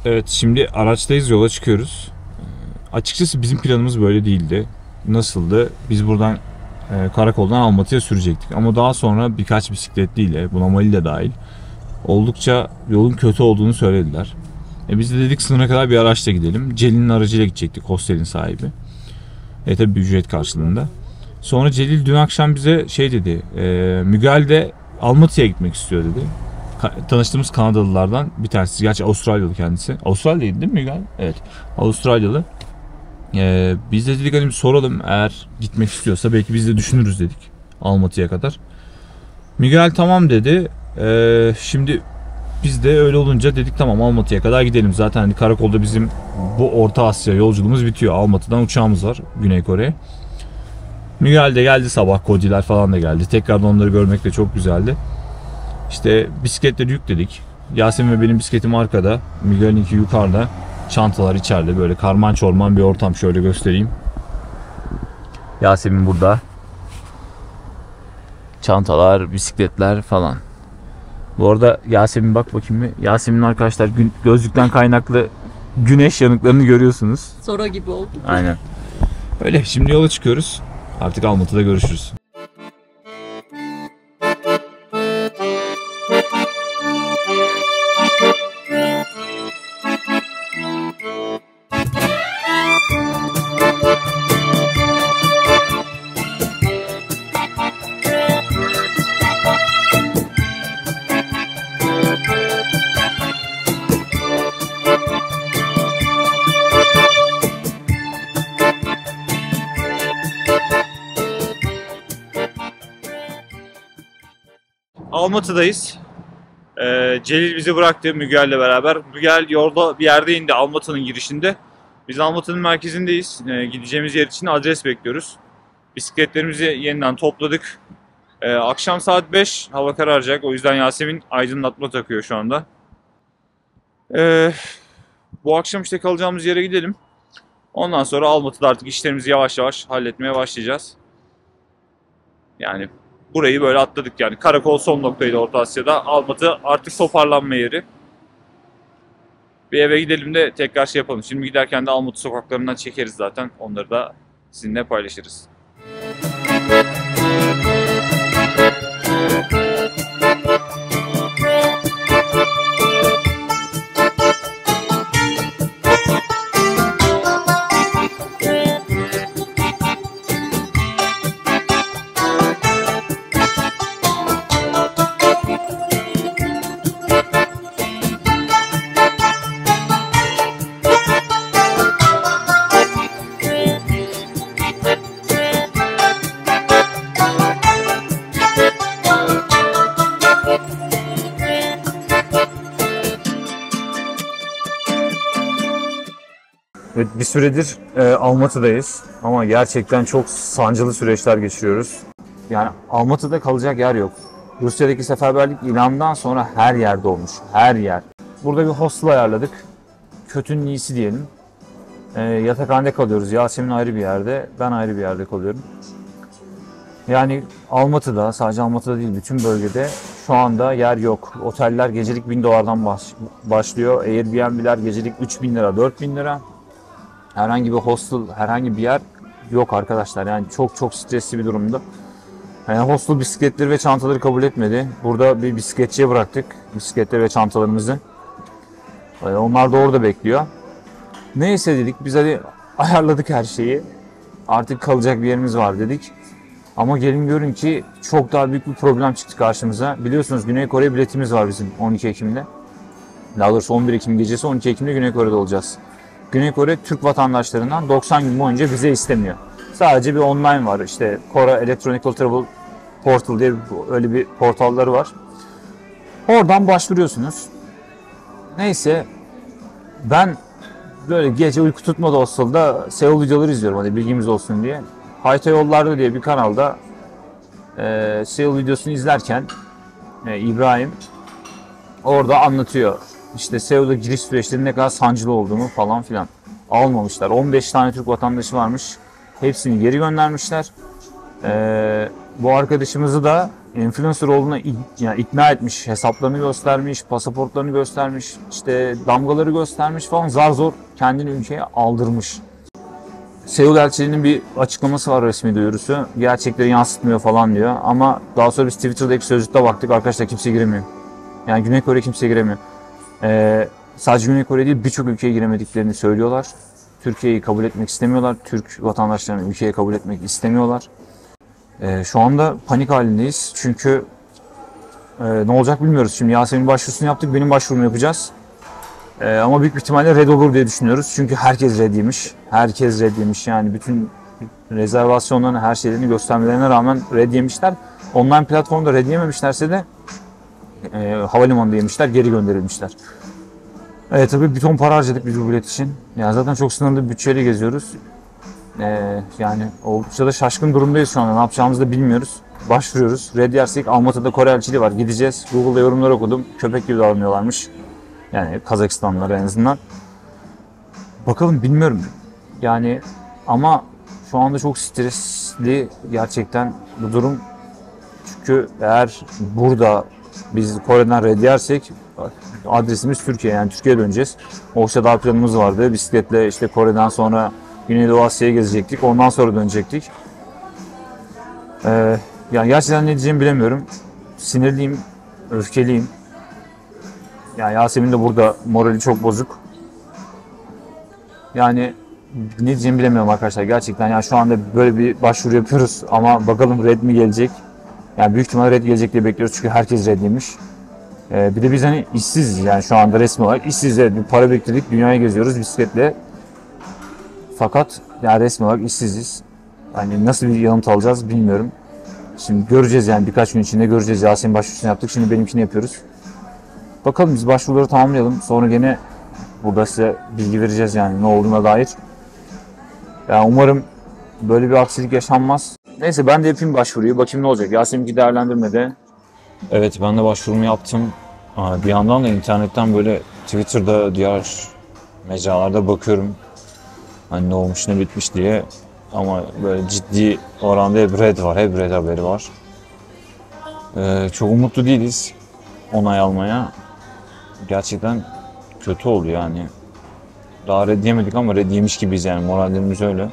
Evet, şimdi araçtayız, yola çıkıyoruz. Açıkçası bizim planımız böyle değildi. Nasıldı? Biz buradan karakoldan Almatı'ya sürecektik. Ama daha sonra birkaç bisikletliyle, buna Mali de dahil, oldukça yolun kötü olduğunu söylediler. Biz de dedik sınıra kadar bir araçla gidelim. Celil'in aracıyla gidecektik, hostelin sahibi. Tabi bir ücret karşılığında. Sonra Celil dün akşam bize şey dedi, Mügel de Almatı'ya gitmek istiyor dedi. Tanıştığımız Kanadalılardan bir tanesi. Gerçi Avustralyalı kendisi. Avustralya'ydı değil mi Mügel? Evet. Avustralyalı. Biz de dedik hani bir soralım, eğer gitmek istiyorsa belki biz de düşünürüz dedik Almatı'ya kadar. Miguel tamam dedi. Şimdi biz de öyle olunca dedik tamam Almatı'ya kadar gidelim. Zaten hani karakolda bizim bu Orta Asya yolculuğumuz bitiyor. Almatı'dan uçağımız var Güney Kore'ye. Miguel de geldi sabah, Kodiler falan da geldi. Tekrardan onları görmek de çok güzeldi. İşte bisikletleri yükledik. Yasemin ve benim bisikletim arkada. Miguel'inki yukarıda. Çantalar içeride. Böyle karman çorman bir ortam. Şöyle göstereyim. Yasemin burada. Çantalar, bisikletler falan. Bu arada Yasemin bak bakayım bir. Yasemin'in arkadaşlar gözlükten kaynaklı güneş yanıklarını görüyorsunuz. Sora gibi oldu. Aynen. Öyle şimdi yola çıkıyoruz. Artık Almatı'da görüşürüz. Almatı'dayız. Celil bizi bıraktı Mügel'le beraber. Mügel yolda bir yerde indi, Almatı'nın girişinde. Biz Almatı'nın merkezindeyiz. Gideceğimiz yer için adres bekliyoruz. Bisikletlerimizi yeniden topladık. Akşam saat 5, hava kararacak. O yüzden Yasemin aydınlatma takıyor şu anda. Bu akşam işte kalacağımız yere gidelim. Ondan sonra Almatı'da artık işlerimizi yavaş yavaş halletmeye başlayacağız. Yani burayı böyle atladık yani. Karakol son noktaydı Orta Asya'da. Almatı artık toparlanma yeri. Bir eve gidelim de tekrar şey yapalım. Şimdi giderken de Almatı sokaklarından çekeriz zaten. Onları da sizinle paylaşırız. Evet, bir süredir Almatı'dayız ama gerçekten çok sancılı süreçler geçiriyoruz. Yani Almatı'da kalacak yer yok. Rusya'daki seferberlik ilanından sonra her yerde olmuş, her yer. Burada bir hostel ayarladık. Kötünün iyisi diyelim. Yatakhanede kalıyoruz. Yasemin ayrı bir yerde, ben ayrı bir yerde kalıyorum. Yani Almatı'da, sadece Almatı'da değil bütün bölgede şu anda yer yok. Oteller gecelik 1000 dolardan başlıyor. Airbnb'ler gecelik 3000 lira, 4000 lira. Herhangi bir hostel, herhangi bir yer yok arkadaşlar. Yani çok stresli bir durumda. Yani hostel bisikletleri ve çantaları kabul etmedi. Burada bir bisikletçiye bıraktık bisikletleri ve çantalarımızı. Onlar da orada bekliyor. Neyse dedik, biz hadi ayarladık her şeyi. Artık kalacak bir yerimiz var dedik. Ama gelin görün ki çok daha büyük bir problem çıktı karşımıza. Biliyorsunuz Güney Kore biletimiz var bizim 12 Ekim'de. Daha doğrusu 11 Ekim gecesi 12 Ekim'de Güney Kore'de olacağız. Güney Kore Türk vatandaşlarından 90 gün boyunca vize istemiyor. Sadece bir online var. İşte Kore Electronic Travel Portal diye öyle bir portalları var. Oradan başvuruyorsunuz. Neyse ben böyle gece uyku tutmadı hostel'da Seul videoları izliyorum hani bilgimiz olsun diye. Hayta Yollarda diye bir kanalda Seul videosunu izlerken İbrahim orada anlatıyor. İşte Seul'a giriş süreçlerinin ne kadar sancılı olduğunu falan filan. Almamışlar. 15 tane Türk vatandaşı varmış. Hepsini geri göndermişler. bu arkadaşımızı da influencer olduğuna yani ikna etmiş, hesaplarını göstermiş, pasaportlarını göstermiş, işte damgaları göstermiş falan, zar zor kendini ülkeye aldırmış. Seul elçiliğinin bir açıklaması var, resmi duyurusu. Gerçekleri yansıtmıyor falan diyor. Ama daha sonra biz Twitter'daki sözlükte baktık, arkadaşlar kimse giremiyor. Yani Güney Kore kimse giremiyor. Sadece Güney Kore değil, birçok ülkeye giremediklerini söylüyorlar. Türkiye'yi kabul etmek istemiyorlar. Türk vatandaşlarını ülkeye kabul etmek istemiyorlar. Şu anda panik halindeyiz. Çünkü ne olacak bilmiyoruz. Şimdi Yasemin başvurusunu yaptık, benim başvurumu yapacağız. Ama büyük bir ihtimalle red olur diye düşünüyoruz. Çünkü herkes red yemiş. Herkes red yemiş. Yani bütün rezervasyonlarını, her şeylerini göstermelerine rağmen red yemişler. Online platformda red yememişlerse de havalimanında yemişler, geri gönderilmişler. Tabii bir ton para harcadık biz bu bilet için. Yani zaten çok sınırlı bir bütçeyle geziyoruz. Yani oldukça da şaşkın durumdayız şu anda. Ne yapacağımızı da bilmiyoruz. Başvuruyoruz. Red yersek Almatı'da Kore elçiliği var. Gideceğiz. Google'da yorumlar okudum. Köpek gibi davranıyorlarmış. Yani Kazakistanlılar en azından. Bakalım, bilmiyorum. Yani ama şu anda çok stresli gerçekten bu durum. Çünkü eğer burada biz Kore'den red yersek adresimiz Türkiye, yani Türkiye'ye döneceğiz. Oysa daha planımız vardı. Bisikletle işte Kore'den sonra Güneydoğu Asya'ya gezecektik. Ondan sonra dönecektik. Yani gerçekten ne diyeceğimi bilemiyorum. Sinirliyim, öfkeliyim. Yani Yasemin de burada morali çok bozuk. Yani ne diyeceğimi bilemiyorum arkadaşlar. Gerçekten yani şu anda böyle bir başvuru yapıyoruz ama bakalım red mi gelecek? Yani büyük ihtimalle red gelecek diye bekliyoruz çünkü herkes red yemiş. Bir de biz hani işsiziz, yani şu anda resmi olarak işsiziz. Bir para bekledik, dünyaya geziyoruz bisikletle. Fakat yani resmi olarak işsiziz. Yani nasıl bir yanıt alacağız bilmiyorum. Şimdi göreceğiz, yani birkaç gün içinde göreceğiz. Yasemin başvurusunu yaptık, şimdi benimkini yapıyoruz. Bakalım, biz başvuruları tamamlayalım. Sonra gene burada size bilgi vereceğiz yani ne olduğuna dair. Yani umarım böyle bir aksilik yaşanmaz. Neyse, ben de yapayım başvuruyu. Bakayım ne olacak. Yasemin'ki değerlendirmede. Evet, ben de başvurumu yaptım. Bir yandan da internetten böyle Twitter'da, diğer mecralarda bakıyorum. Hani ne olmuş ne bitmiş diye. Ama böyle ciddi oranda hep red var. Hep red haberi var. Çok umutlu değiliz onay almaya. Gerçekten kötü oldu yani. Daha red yemedik ama red yemiş gibiyiz yani, morallerimiz öyle.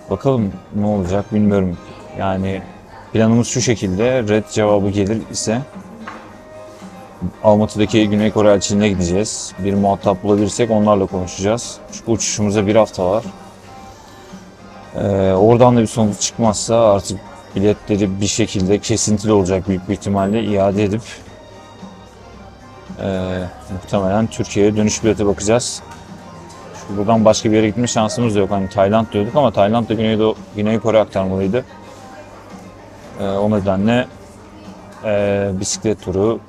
Bakalım ne olacak bilmiyorum. Yani planımız şu şekilde: red cevabı gelir ise Almatı'daki Güney Kore elçiliğine gideceğiz. Bir muhatap bulabilirsek onlarla konuşacağız. Çünkü uçuşumuza bir hafta var. Oradan da bir sonuç çıkmazsa artık biletleri bir şekilde kesintili olacak büyük bir ihtimalle, iade edip muhtemelen Türkiye'ye dönüş bilete bakacağız. Çünkü buradan başka bir yere gitme şansımız da yok. Hani Tayland diyorduk ama Tayland da Güney Kore aktarmalıydı. O nedenle bisiklet turu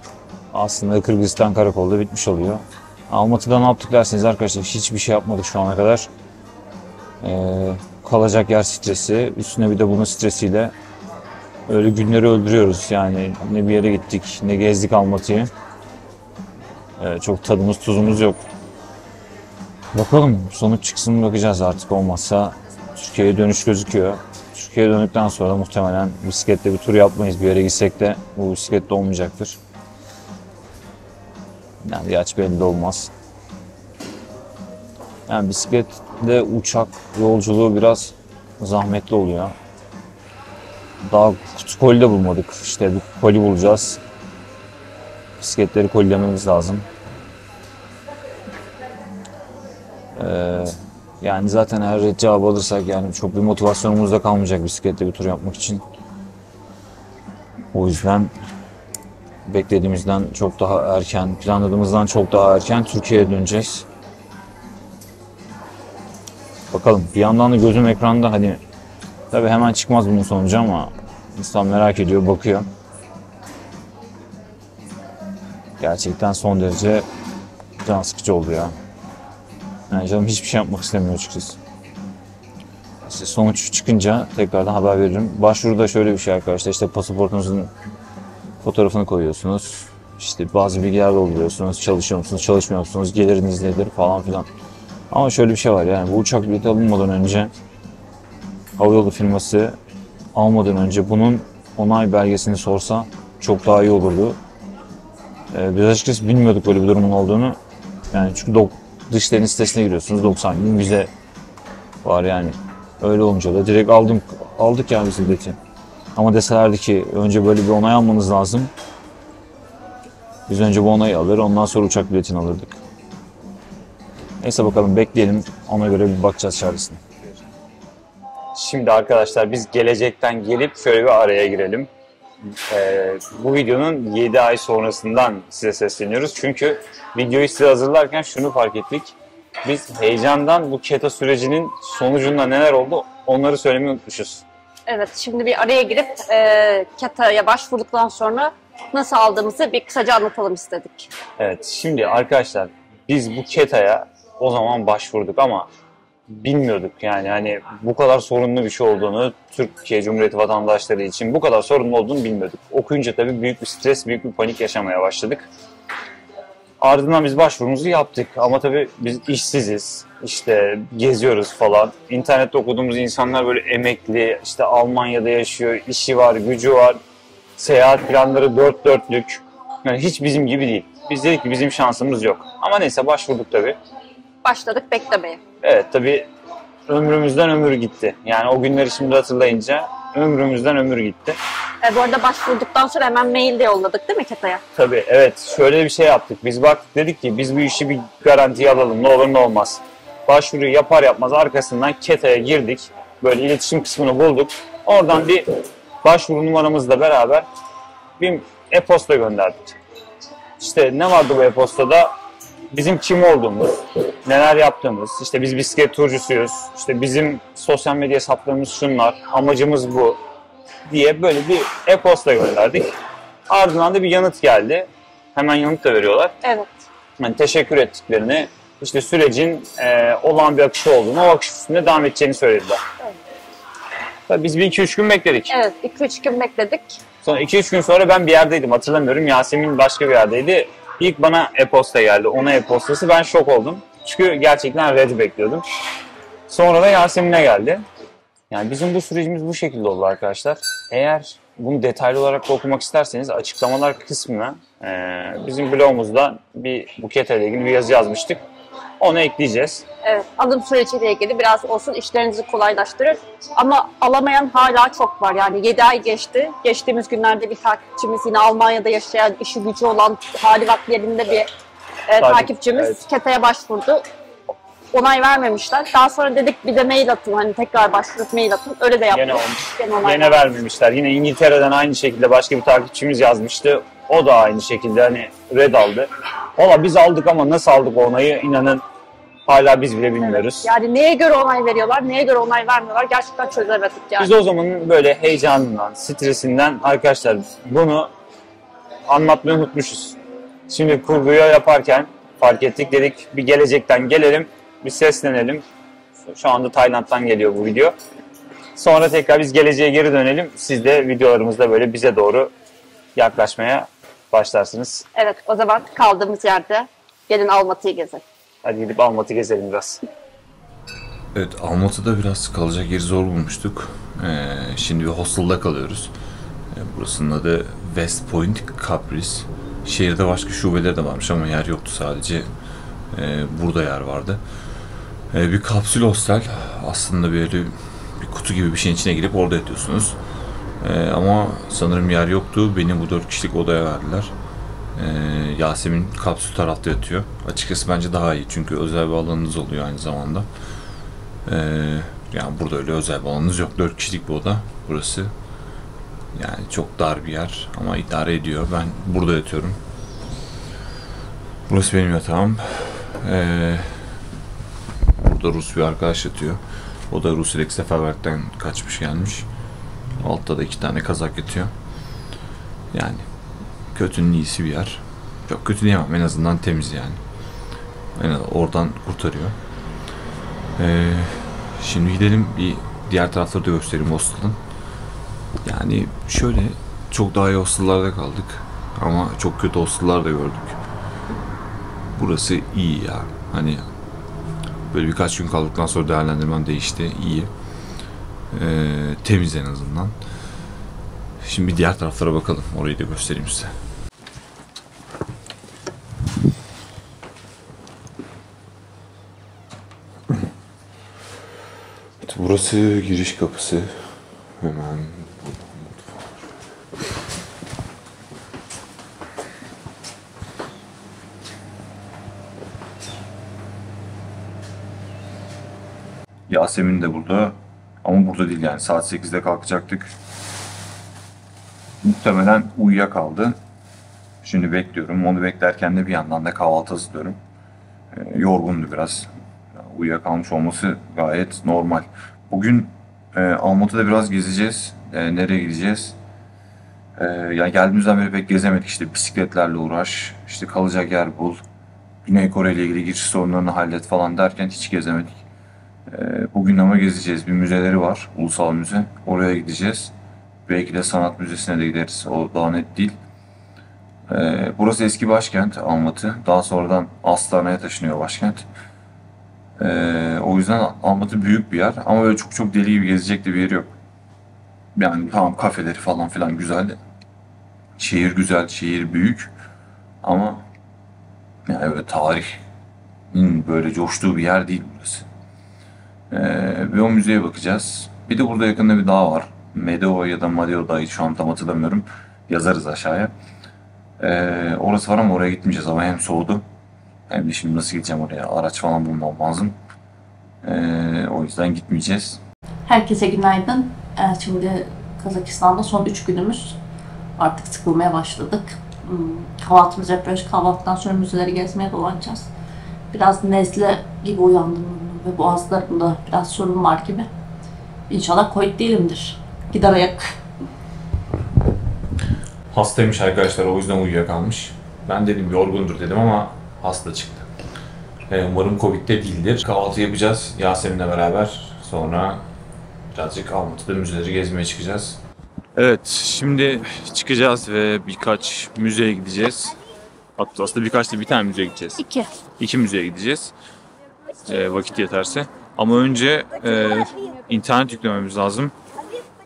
aslında Kırgızistan karakolda bitmiş oluyor. Almatı'da ne yaptık derseniz arkadaşlar, hiçbir şey yapmadık şu ana kadar. Kalacak yer stresi, üstüne bir de bunun stresiyle öyle günleri öldürüyoruz. Yani ne bir yere gittik, ne gezdik Almatı'yı. Çok tadımız tuzumuz yok. Bakalım, sonuç çıksın, bakacağız artık. Olmazsa Türkiye'ye dönüş gözüküyor. Türkiye'ye döndükten sonra da muhtemelen bisikletle bir tur yapmayız. Bir yere gitsek de bu bisikletle olmayacaktır. Yani gerçi belli de olmaz. Yani bisikletle uçak yolculuğu biraz zahmetli oluyor. Daha kutu koli de bulmadık. İşte bir koli bulacağız. Bisikletleri kolilememiz lazım. Yani zaten eğer red cevabı alırsak yani çok bir motivasyonumuz da kalmayacak bisikletle bir tur yapmak için. O yüzden beklediğimizden çok daha erken, planladığımızdan çok daha erken Türkiye'ye döneceğiz. Bakalım, bir yandan da gözüm ekranda, hani tabii hemen çıkmaz bunun sonucu ama insan merak ediyor, bakıyor. Gerçekten son derece can sıkıcı oldu ya. Yani canım hiçbir şey yapmak istemiyor açıkçası. İşte sonuç çıkınca tekrardan haber veririm. Başvuruda şöyle bir şey arkadaşlar: işte pasaportunuzun fotoğrafını koyuyorsunuz. İşte bazı bilgiler dolduruyorsunuz. Çalışıyor musunuz, çalışmıyor musunuz, geliriniz nedir falan filan. Ama şöyle bir şey var, yani bu uçak bileti alınmadan önce havayolu firması almadan önce bunun onay belgesini sorsa çok daha iyi olurdu. Biz açıkçası bilmiyorduk böyle bir durumun olduğunu. Yani çünkü dış deniz sitesine giriyorsunuz, 90 gün vize var yani. Öyle olunca da direkt aldık yani biz bileti. Ama deselerdi ki önce böyle bir onay almanız lazım. Biz önce bu onayı alır, ondan sonra uçak biletini alırdık. Neyse bakalım bekleyelim, ona göre bir bakacağız çaresine. Şimdi arkadaşlar biz gelecekten gelip şöyle bir araya girelim. Bu videonun 7 ay sonrasından size sesleniyoruz. Çünkü videoyu size hazırlarken şunu fark ettik. Biz heyecandan bu keto sürecinin sonucunda neler oldu onları söylemeyi unutmuşuz. Evet, şimdi bir araya girip ketoya başvurduktan sonra nasıl aldığımızı bir kısaca anlatalım istedik. Evet, şimdi arkadaşlar biz bu ketoya o zaman başvurduk ama bilmiyorduk yani hani bu kadar sorunlu bir şey olduğunu, Türkiye Cumhuriyeti vatandaşları için bu kadar sorunlu olduğunu bilmiyorduk. Okuyunca tabii büyük bir stres, büyük bir panik yaşamaya başladık. Ardından biz başvurumuzu yaptık ama tabii biz işsiziz, işte geziyoruz falan. İnternette okuduğumuz insanlar böyle emekli, işte Almanya'da yaşıyor, işi var, gücü var, seyahat planları dört dörtlük. Yani hiç bizim gibi değil. Biz dedik ki bizim şansımız yok. Ama neyse başvurduk tabii. Başladık beklemeye. Evet tabii ömrümüzden ömür gitti. Yani o günleri şimdi hatırlayınca ömrümüzden ömür gitti. Bu arada başvurduktan sonra hemen mail de yolladık değil mi ketoya? Tabii evet şöyle bir şey yaptık. Biz baktık dedik ki biz bu işi bir garantiye alalım ne olur ne olmaz. Başvuruyu yapar yapmaz arkasından ketoya girdik. Böyle iletişim kısmını bulduk. Oradan bir başvuru numaramızla beraber bir e-posta gönderdik. İşte ne vardı bu e-postada? Bizim kim olduğumuz, neler yaptığımız, işte biz bisiklet turcusuyuz, işte bizim sosyal medya hesaplarımız şunlar, amacımız bu diye böyle bir e-posta gönderdik. Ardından da bir yanıt geldi. Hemen yanıt da veriyorlar. Evet. Yani teşekkür ettiklerini, işte sürecin olağan bir akışı olduğunu, o akış üstünde devam edeceğini söylediler. Evet. Tabii biz bir 2-3 gün bekledik. Evet, 2-3 gün bekledik. Sonra 2-3 gün sonra ben bir yerdeydim, hatırlamıyorum. Yasemin başka bir yerdeydi. İlk bana e-posta geldi, ona e-postası. Ben şok oldum. Çünkü gerçekten red bekliyordum. Sonra da Yasemin'e geldi. Yani bizim bu sürecimiz bu şekilde oldu arkadaşlar. Eğer bunu detaylı olarak da okumak isterseniz açıklamalar kısmına bizim blogumuzda bir Buket ile ilgili bir yazı yazmıştık. Onu ekleyeceğiz. Evet, alım süreciyle ilgili biraz olsun işlerinizi kolaylaştırır. Ama alamayan hala çok var. Yani 7 ay geçti. Geçtiğimiz günlerde bir takipçimiz yine Almanya'da yaşayan, işi gücü olan, hali vakti yerinde bir takipçimiz evet. Ketoya başvurdu. Onay vermemişler. Daha sonra dedik bir de mail atın. Hani tekrar başvurup mail atın. Öyle de yaptık. Yine vermemişler. Yine İngiltere'den aynı şekilde başka bir takipçimiz yazmıştı. O da aynı şekilde hani red aldı. Valla biz aldık ama nasıl aldık o onayı inanın hala biz bile bilmiyoruz. Evet. Yani neye göre onay veriyorlar, neye göre onay vermiyorlar gerçekten çözemedik yani. Biz o zamanın böyle heyecanından, stresinden arkadaşlar bunu anlatmayı unutmuşuz. Şimdi kurguyu yaparken fark ettik dedik bir gelecekten gelelim, bir seslenelim. Şu anda Tayland'dan geliyor bu video. Sonra tekrar biz geleceğe geri dönelim. Siz de videolarımızda böyle bize doğru yaklaşmaya başlarsınız. Evet o zaman kaldığımız yerde gelin Almatı'yı gezelim. Hadi gidip Almatı gezelim biraz. Evet Almatı'da biraz kalacak yeri zor bulmuştuk. Şimdi bir hostel'da kalıyoruz. Burasının adı West Point Caprice. Şehirde başka şubeleri de varmış ama yer yoktu sadece. Burada yer vardı. Bir kapsül hostel. Aslında böyle bir kutu gibi bir şeyin içine girip orada yatıyorsunuz. Ama sanırım yer yoktu. Beni bu 4 kişilik odaya verdiler. Yasemin kapsül tarafta yatıyor. Açıkçası bence daha iyi çünkü özel bir alanınız oluyor aynı zamanda. Yani burada öyle özel bir alanınız yok. 4 kişilik bir oda burası. Yani çok dar bir yer ama idare ediyor. Ben burada yatıyorum. Burası benim yatağım. Burada Rus bir arkadaş yatıyor. O da Rusya'daki seferberlikten kaçmış gelmiş. Altta da 2 tane kazak yatıyor. Yani kötünün iyisi bir yer. Çok kötü diyemem, en azından temiz yani. En azından oradan kurtarıyor. Şimdi gidelim bir diğer tarafları da göstereyim hostel'ın. Yani şöyle çok daha iyi hostel'larda kaldık. Ama çok kötü hostel'lar da gördük. Burası iyi ya. Hani böyle birkaç gün kaldıktan sonra değerlendirmem değişti. İyi. Temiz en azından. Şimdi bir diğer taraflara bakalım. Orayı da göstereyim size. Evet, burası giriş kapısı. Hemen Yasemin de burada. Ama burada değil yani. Saat 8'de kalkacaktık. Muhtemelen uyuyakaldı. Şimdi bekliyorum. Onu beklerken de bir yandan da kahvaltı hazırlıyorum. Yorgundu biraz. Uyuyakalmış olması gayet normal. Bugün Almatı'da biraz gezeceğiz. Nereye gideceğiz? Yani geldiğimizden beri pek gezemedik. İşte bisikletlerle uğraş, işte kalacak yer bul, Güney Kore ile ilgili giriş sorunlarını hallet falan derken hiç gezemedik. Bugün ama gezeceğiz. Bir müzeleri var. Ulusal Müze. Oraya gideceğiz. Belki de Sanat Müzesi'ne de gideriz. O daha net değil. Burası eski başkent Almatı. Daha sonradan Astana'ya taşınıyor başkent. O yüzden Almatı büyük bir yer. Ama böyle çok çok deli gibi gezecek de bir yer yok. Yani tamam kafeleri falan filan güzel. Şehir güzel, şehir büyük. Ama yani böyle tarihin böyle coştuğu bir yer değil burası. Ve o müzeye bakacağız. Bir de burada yakında bir dağ var. Medeo ya da Madeo Dağı, şu an tam hatırlamıyorum. Yazarız aşağıya. Orası var ama oraya gitmeyeceğiz. Hava hem soğudu hem de şimdi nasıl gideceğim oraya? Araç falan bulmam lazım. O yüzden gitmeyeceğiz. Herkese günaydın. Şimdi Kazakistan'da son 3 günümüz. Artık sıkılmaya başladık. Kahvaltımızı yapıyoruz. Kahvaltıdan sonra müzeleri gezmeye dolanacağız. Biraz nezle gibi uyandım ve boğazlarımda biraz sorun var gibi. İnşallah Covid değilimdir. Gider ayak. Hastaymış arkadaşlar, o yüzden uyuyakalmış. Ben dedim yorgundur dedim ama hasta çıktı. Umarım Covid'de değildir. Kahvaltı yapacağız Yasemin'le beraber. Sonra birazcık Almatı'da müzeleri gezmeye çıkacağız. Evet, şimdi çıkacağız ve birkaç müzeye gideceğiz. Hatta aslında birkaç değil, bir tane müzeye gideceğiz. İki müzeye gideceğiz. Vakit yeterse. Ama önce internet yüklememiz lazım.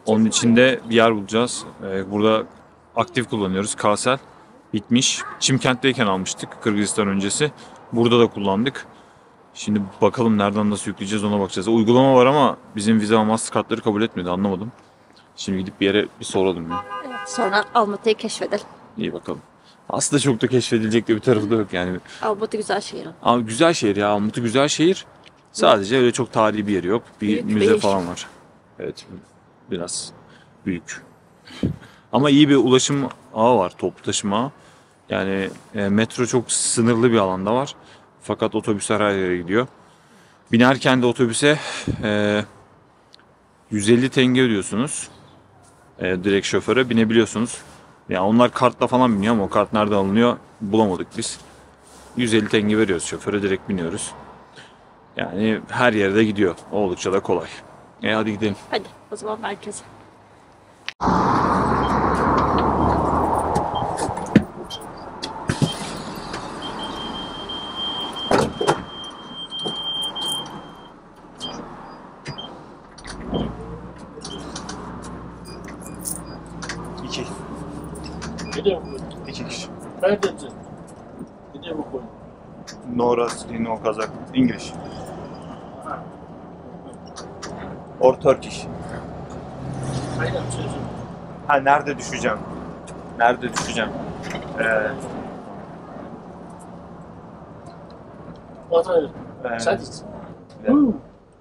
Onun için de bir yer bulacağız. Burada aktif kullanıyoruz. Kcell bitmiş. Çimkent'teyken almıştık Kırgızistan öncesi. Burada da kullandık. Şimdi bakalım nereden nasıl yükleyeceğiz, ona bakacağız. Uygulama var ama bizim Visa Mastercard'ları kabul etmedi, anlamadım. Şimdi gidip bir yere bir soralım ya. Evet, sonra Almatı'yı keşfedelim. İyi bakalım. Aslında çok da keşfedilecek de bir tarafı da yok yani. Almatı güzel şehir. Ama güzel şehir ya. Almatı güzel şehir. Sadece öyle çok tarihi bir yeri yok. Bir Büyük müze bir falan var. Evet. Biraz büyük. Ama iyi bir ulaşım ağı var. Toplu taşıma ağı. Yani metro çok sınırlı bir alanda var. Fakat otobüsler her yere gidiyor. Binerken de otobüse 150 tenge ödüyorsunuz. Direkt şoföre binebiliyorsunuz. Yani onlar kartla falan biniyor ama o kart nereden alınıyor bulamadık biz. 150 tenge veriyoruz şoföre, direkt biniyoruz. Yani her yerde gidiyor. Oldukça da kolay. Hadi gidelim. Hadi o zaman merkeze. İki. Gidiyor mu? İki kişi. Neredesin? Gidiyor mu koy? No Russian, no Kazak, English. Or Turkish. Aynen sözüm. Ha, nerede düşeceğim? Nerede düşeceğim? Vatan. Sadece.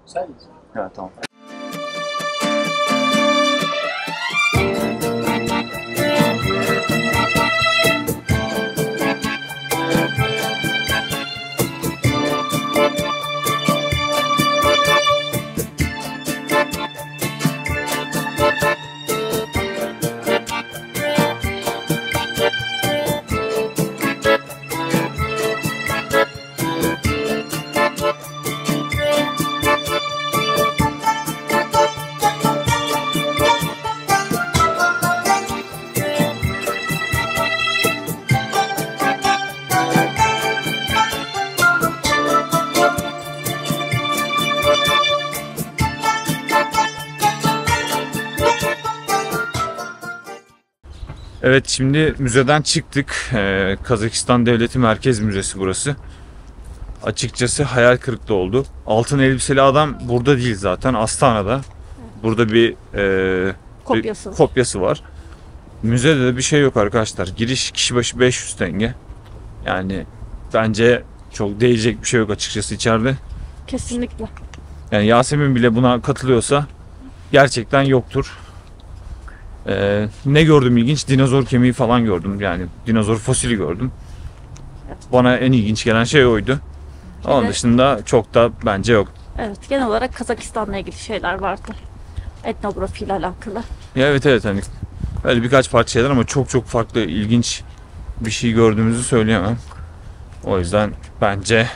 Sadece. Ha, tamam. Evet, şimdi müzeden çıktık. Kazakistan Devleti Merkez Müzesi burası. Açıkçası hayal kırıklığı oldu. Altın elbiseli adam burada değil zaten, Astana'da. Burada bir kopyası var. Müzede de bir şey yok arkadaşlar. Giriş kişi başı 500 tenge. Yani bence çok değecek bir şey yok açıkçası içeride. Kesinlikle. Yani Yasemin bile buna katılıyorsa gerçekten yoktur. Ne gördüm ilginç? Dinozor kemiği falan gördüm. Yani dinozor fosili gördüm. Bana en ilginç gelen şey oydu. Onun dışında çok da bence yok. Evet, genel olarak Kazakistan'la ilgili şeyler vardı. Etnografi ile alakalı. Ya evet hani öyle birkaç parça şeyler ama çok farklı, ilginç bir şey gördüğümüzü söyleyemem. O yüzden bence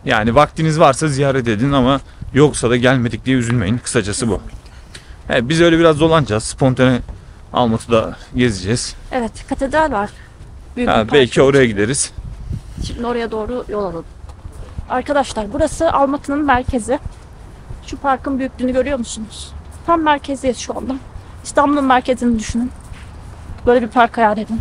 yani vaktiniz varsa ziyaret edin ama yoksa da gelmedik diye üzülmeyin. Kısacası bu. Evet, biz öyle biraz dolanacağız. Spontane Almatı'da gezeceğiz. Evet, katedral var. Büyük bir Belki park. oraya gideriz. Şimdi oraya doğru yol alalım. Arkadaşlar, burası Almatı'nın merkezi. Şu parkın büyüklüğünü görüyor musunuz? Tam merkezdeyiz şu anda. İstanbul'un merkezini düşünün. Böyle bir park hayal edin.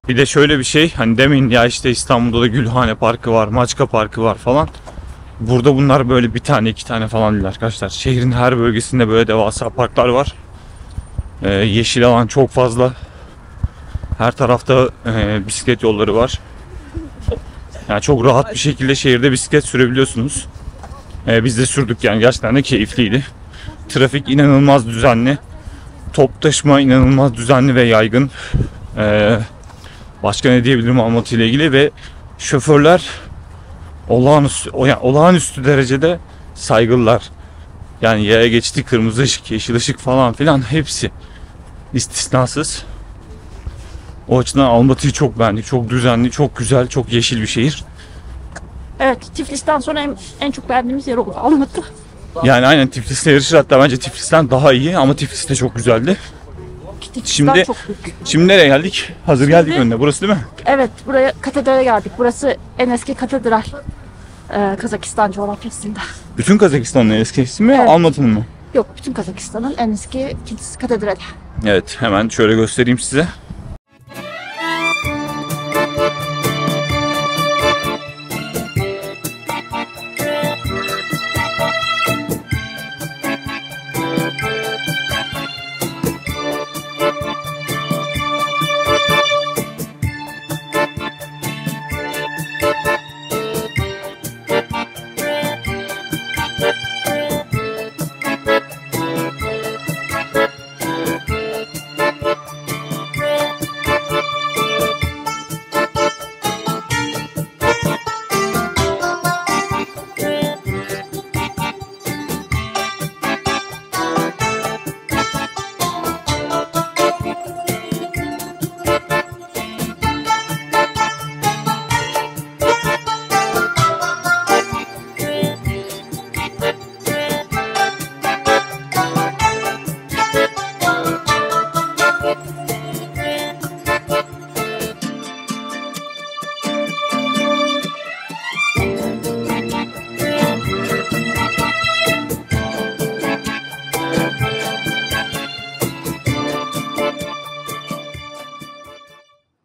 Bir de şöyle bir şey, hani demeyin ya işte İstanbul'da da Gülhane Parkı var, Maçka Parkı var falan. Burada bunlar böyle bir tane iki tane falan değil arkadaşlar. Şehrin her bölgesinde böyle devasa parklar var. Yeşil alan çok fazla. Her tarafta bisiklet yolları var. Yani çok rahat bir şekilde şehirde bisiklet sürebiliyorsunuz. Biz de sürdük, yani gerçekten de keyifliydi. Trafik inanılmaz düzenli. Top taşıma inanılmaz düzenli ve yaygın. Başka ne diyebilirim Almatı ile ilgili, ve şoförler olağanüstü derecede saygılılar. Yani yaya geçti, kırmızı ışık, yeşil ışık falan filan hepsi istisnasız. O açıdan Almatı'yı çok beğendik. Çok düzenli, çok güzel, çok yeşil bir şehir. Evet, Tiflis'ten sonra en çok beğendiğimiz yer oldu Almatı. Yani aynen Tiflis'le yarışır, hatta bence Tiflis'ten daha iyi ama Tiflis de çok güzeldi. Tiflis'ten çok büyük. Şimdi nereye geldik? Hazır geldik önüne. Burası değil mi? Evet, buraya katedrale geldik. Burası en eski katedral Kazakistan coğrafyasında. Bütün Kazakistan'ın en eskisi mi? Evet. Almatı'nın mı? Yok, bütün Kazakistan'ın en eski katedrali. Evet, hemen şöyle göstereyim size.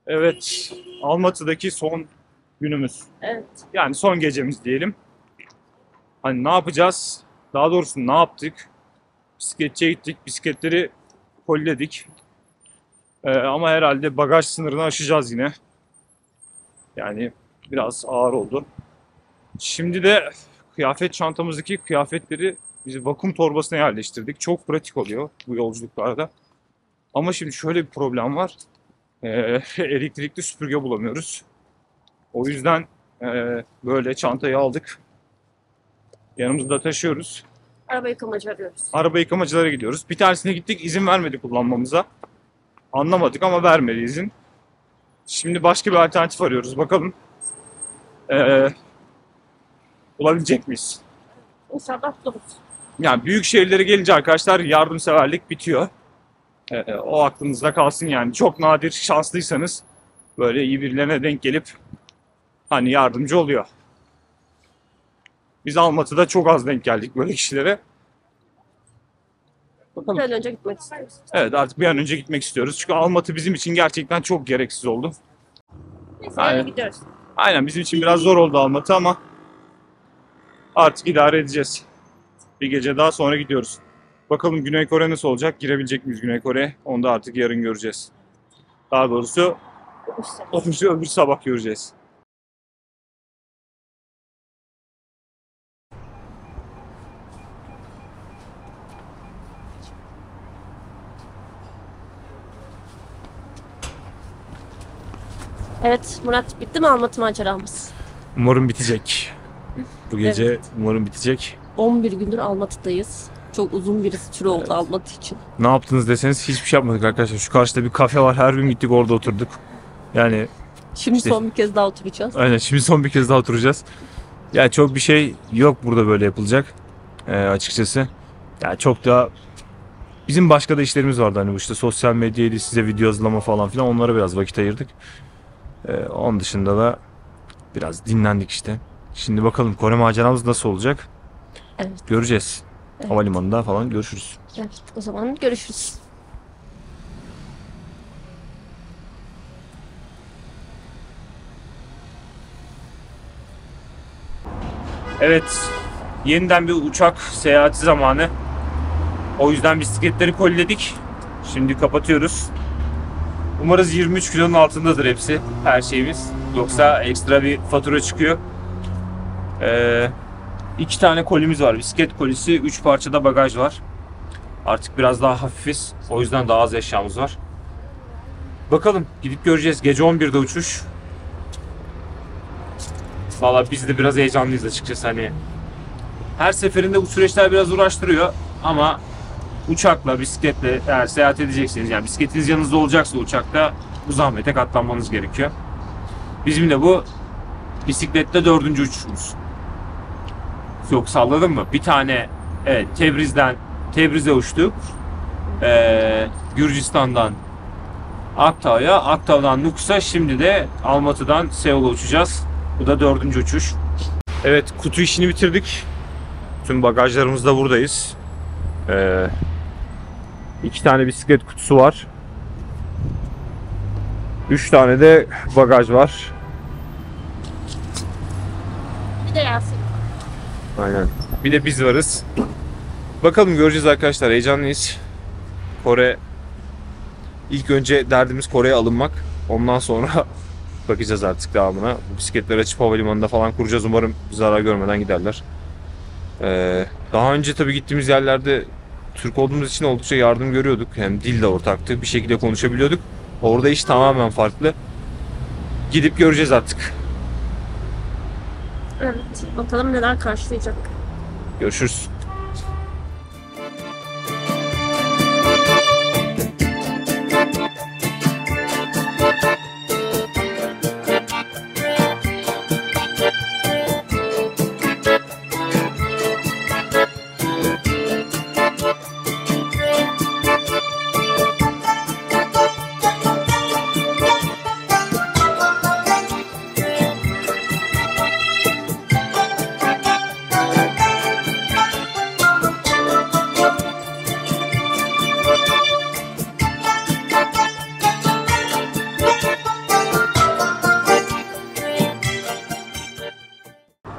Evet, Almatı'daki son günümüz. Evet. Yani son gecemiz diyelim. Hani ne yapacağız? Daha doğrusu ne yaptık? Bisikletçiye gittik, bisikletleri koliledik. Ama herhalde bagaj sınırını aşacağız yine. Yani biraz ağır oldu. Şimdi de kıyafet çantamızdaki kıyafetleri biz vakum torbasına yerleştirdik. Çok pratik oluyor bu yolculuklarda. Ama şimdi şöyle bir problem var. Elektrikli süpürge bulamıyoruz. O yüzden böyle çantayı aldık. Yanımızda taşıyoruz. Araba yıkamacı arıyoruz. Araba yıkamacılara gidiyoruz. Bir tanesine gittik, izin vermedi kullanmamıza. Anlamadık ama vermedi izin. Şimdi başka bir alternatif arıyoruz. Bakalım bulabilecek miyiz? İnşallah buluruz. Yani büyük şehirlere gelince arkadaşlar yardımseverlik bitiyor. O aklınızda kalsın yani. Çok nadir şanslıysanız böyle iyi birilerine denk gelip hani yardımcı oluyor. Biz Almatı'da çok az denk geldik böyle kişilere. Bakalım. Bir an önce gitmek istiyoruz. Evet, artık bir an önce gitmek istiyoruz. Çünkü Almatı bizim için gerçekten çok gereksiz oldu. Neyse Aynen. yarın gidiyoruz. Aynen, bizim için biraz zor oldu Almatı ama artık idare edeceğiz. Bir gece daha sonra gidiyoruz. Bakalım Güney Kore nasıl olacak? Girebilecek miyiz Güney Kore'ye? Onu da artık yarın göreceğiz. Daha doğrusu öbür sabah göreceğiz. Evet Murat, bitti mi Almatı maceramız? Umarım bitecek. Bu gece Evet. umarım bitecek. 11 gündür Almatı'dayız. Çok uzun bir süre oldu Almatı için. Ne yaptınız deseniz hiçbir şey yapmadık arkadaşlar. Şu karşıda bir kafe var. Her gün gittik orada oturduk. Yani Şimdi İşte- son bir kez daha oturacağız. aynen, şimdi son bir kez daha oturacağız. Yani çok bir şey yok burada böyle yapılacak. Açıkçası. Yani çok da bizim başka da işlerimiz vardı. Hani bu işte sosyal medyaydı, size video hazırlama falan filan. Onlara biraz vakit ayırdık. Onun dışında da biraz dinlendik işte. Şimdi bakalım Kore maceramız nasıl olacak? Evet. Göreceğiz. Evet. Havalimanında falan görüşürüz. Evet, o zaman görüşürüz. Evet, yeniden bir uçak seyahati zamanı. O yüzden bisikletleri koliledik. Şimdi kapatıyoruz. Umarız 23 kilonun altındadır hepsi, her şeyimiz. Yoksa ekstra bir fatura çıkıyor. 2 tane kolimiz var. Bisiklet kolisi, 3 parçada bagaj var. Artık biraz daha hafifiz. O yüzden daha az eşyamız var. Bakalım, gidip göreceğiz. Gece 11'de uçuş. Valla biz de biraz heyecanlıyız açıkçası. Hani her seferinde bu süreçler biraz uğraştırıyor ama uçakla, bisikletle eğer seyahat edecekseniz, yani bisikletiniz yanınızda olacaksa uçakta, bu zahmete katlanmanız gerekiyor. Bizim de bu bisikletle 4. uçuşumuz. Yok, salladım mı? Bir tane evet, Tebriz'e uçtuk. Gürcistan'dan Aktau'ya, Aktau'dan Nukus'a, şimdi de Almatı'dan Seul'a uçacağız. Bu da 4. uçuş. Evet, kutu işini bitirdik. Tüm bagajlarımızda buradayız. 2 tane bisiklet kutusu var. 3 tane de bagaj var. Bir de Yasin. Aynen. Bir de biz varız. Bakalım, göreceğiz arkadaşlar. Heyecanlıyız. Kore. İlk önce derdimiz Kore'ye alınmak. Ondan sonra bakacağız artık devamına. Bu bisikletleri açıp havalimanında falan kuracağız. Umarım zarar görmeden giderler. Daha önce tabii gittiğimiz yerlerde Türk olduğumuz için oldukça yardım görüyorduk. Hem dil de ortaktı. Bir şekilde konuşabiliyorduk. Orada iş tamamen farklı. Gidip göreceğiz artık. Evet, bakalım neler karşılayacak. Görüşürüz.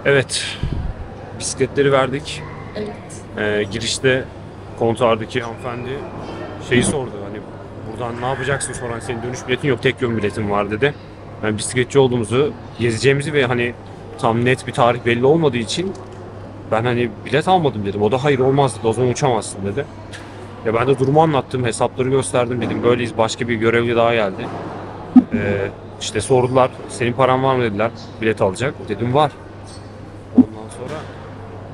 Evet, bisikletleri verdik. Evet. Girişte kontardaki hanımefendi şeyi sordu, hani buradan ne yapacaksın, sonra senin dönüş biletin yok, tek yön biletin var dedi. Yani bisikletçi olduğumuzu, gezeceğimizi ve hani tam net bir tarih belli olmadığı için ben hani bilet almadım dedim. O da hayır olmaz dedi, o zaman uçamazsın dedi. Ya ben de durumu anlattım, hesapları gösterdim, dedim böyleyiz, başka bir görevli daha geldi. İşte sordular, senin paran var mı dediler, bilet alacak, dedim var. Ondan sonra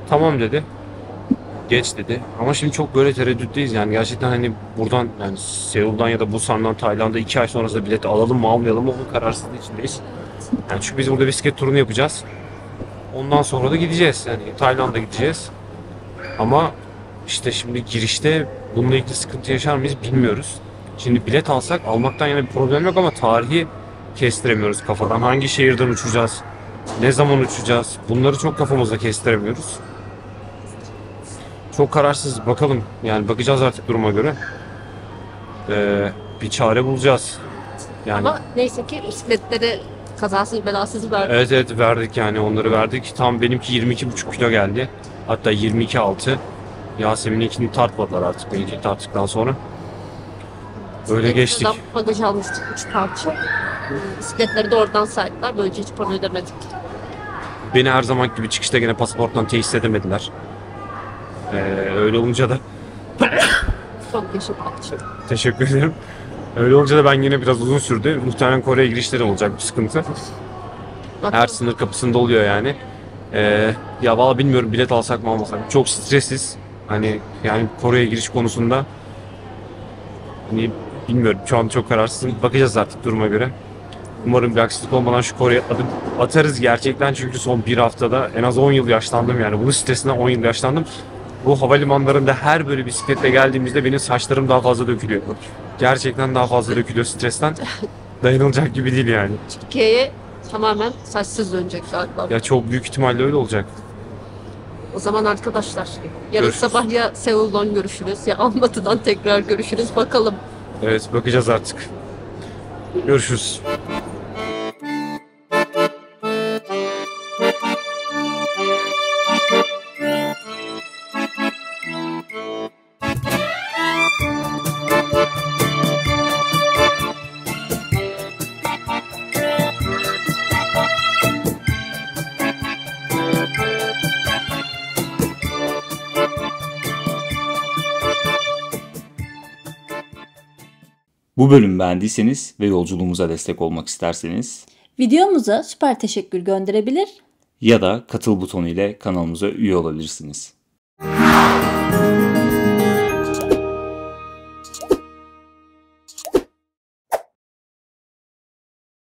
tamam dedi. Geç dedi. Ama şimdi çok böyle tereddütteyiz yani. Gerçekten hani buradan, yani Seul'dan ya da Busan'dan Tayland'a 2 ay sonrasında bileti alalım mı almayalım mı, onun kararsızlığı içindeyiz. Yani çünkü biz burada bisiklet turunu yapacağız. Ondan sonra da gideceğiz. Yani Tayland'a gideceğiz. Ama işte şimdi girişte bununla ilgili sıkıntı yaşar mıyız bilmiyoruz. Şimdi bilet alsak almaktan yana bir problem yok ama tarihi kestiremiyoruz kafadan. Hangi şehirden uçacağız? Ne zaman uçacağız? Bunları çok kafamızda kestiremiyoruz. Çok kararsız. Bakalım. Yani bakacağız artık duruma göre. Bir çare bulacağız. Yani Ama neyse ki bisikletleri kazasız belasız verdik. evet verdik yani onları verdik. Tam benimki 22,5 kilo geldi. Hatta 22,6. Yasemin'inkini tartmadılar artık. Benimkini tarttıktan sonra. Öyle geçtik. Buradan bagaj almıştık 3 parça. Bisikletleri de oradan saydılar. Böylece hiç para ödemedik. Beni her zaman gibi çıkışta gene pasaporttan tesis edemediler. Öyle olunca da Çok teşekkür teşekkür ederim. Öyle olunca da ben yine biraz uzun sürdü. Muhtemelen Kore'ye girişleri olacak bir sıkıntı. Her sınır kapısında oluyor yani. Ya valla bilmiyorum bilet alsak mı almasak mı. Çok stressiz. Hani yani Kore'ye giriş konusunda hani bilmiyorum şu an çok kararsızım. Bakacağız artık duruma göre. Umarım bir aksilik olmadan şu Kore'ye adım atarız gerçekten çünkü son bir haftada en az 10 yıl yaşlandım yani. Bunun stresinden 10 yıl yaşlandım. Bu havalimanlarında her böyle bisikletle geldiğimizde benim saçlarım daha fazla dökülüyor. Gerçekten daha fazla dökülüyor stresten. Dayanılacak gibi değil yani. Türkiye'ye tamamen saçsız dönecek galiba. Ya çok büyük ihtimalle öyle olacak. O zaman arkadaşlar yarın Görüşürüz. sabah ya Seul'dan görüşürüz ya Almatı'dan tekrar görüşürüz. Bakalım. Evet bakacağız artık. Görüşürüz. Bu bölümü beğendiyseniz ve yolculuğumuza destek olmak isterseniz Videomuza süper teşekkür gönderebilir ya da katıl butonu ile kanalımıza üye olabilirsiniz.